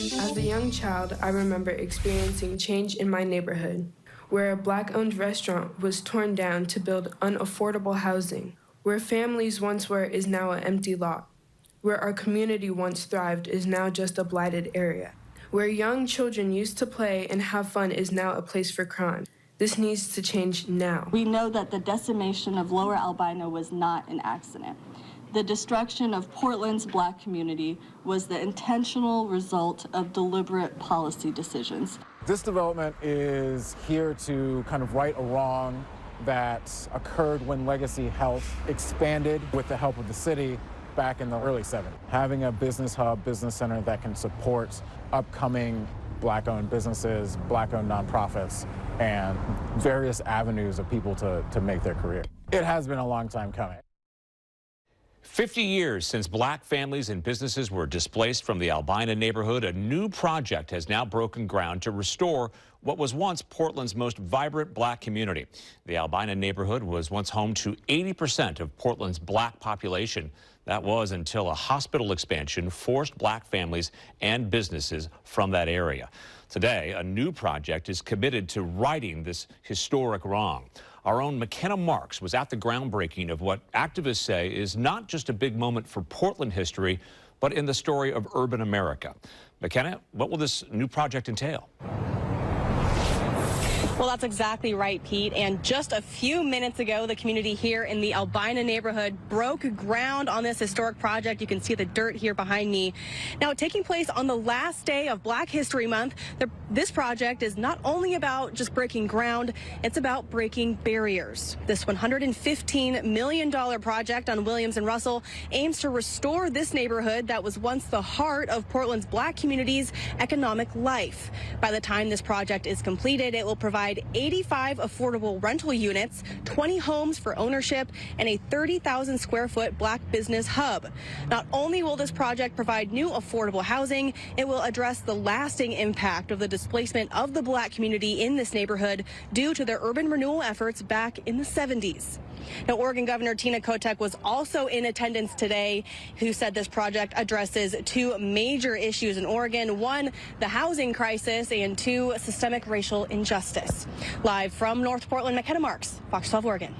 As a young child, I remember experiencing change in my neighborhood, where a Black-owned restaurant was torn down to build unaffordable housing. Where families once were is now an empty lot. Where our community once thrived is now just a blighted area. Where young children used to play and have fun is now a place for crime. This needs to change now. We know that the decimation of Lower Albina was not an accident. The destruction of Portland's Black community was the intentional result of deliberate policy decisions. This development is here to kind of right a wrong that occurred when Legacy Health expanded with the help of the city back in the early 70s. Having a business hub, business center that can support upcoming Black-owned businesses, Black-owned nonprofits, and various avenues of people to make their career. It has been a long time coming. 50 years since Black families and businesses were displaced from the Albina neighborhood, a new project has now broken ground to restore what was once Portland's most vibrant Black community. The Albina neighborhood was once home to 80% of Portland's Black population. That was until a hospital expansion forced Black families and businesses from that area. Today, a new project is committed to righting this historic wrong. Our own McKenna Marks was at the groundbreaking of what activists say is not just a big moment for Portland history, but in the story of urban America. McKenna, what will this new project entail? Well, that's exactly right, Pete. And just a few minutes ago, the community here in the Albina neighborhood broke ground on this historic project. You can see the dirt here behind me. Now, taking place on the last day of Black History Month, this project is not only about just breaking ground, it's about breaking barriers. This $115 million project on Williams and Russell aims to restore this neighborhood that was once the heart of Portland's Black community's economic life. By the time this project is completed, it will provide 85 affordable rental units, 20 homes for ownership, and a 30,000 square foot Black business hub. Not only will this project provide new affordable housing, it will address the lasting impact of the displacement of the Black community in this neighborhood due to their urban renewal efforts back in the 70s. Now, Oregon Governor Tina Kotek was also in attendance today, who said this project addresses two major issues in Oregon. One, the housing crisis, and two, systemic racial injustice. Live from North Portland, McKenna Marks, Fox 12 Oregon.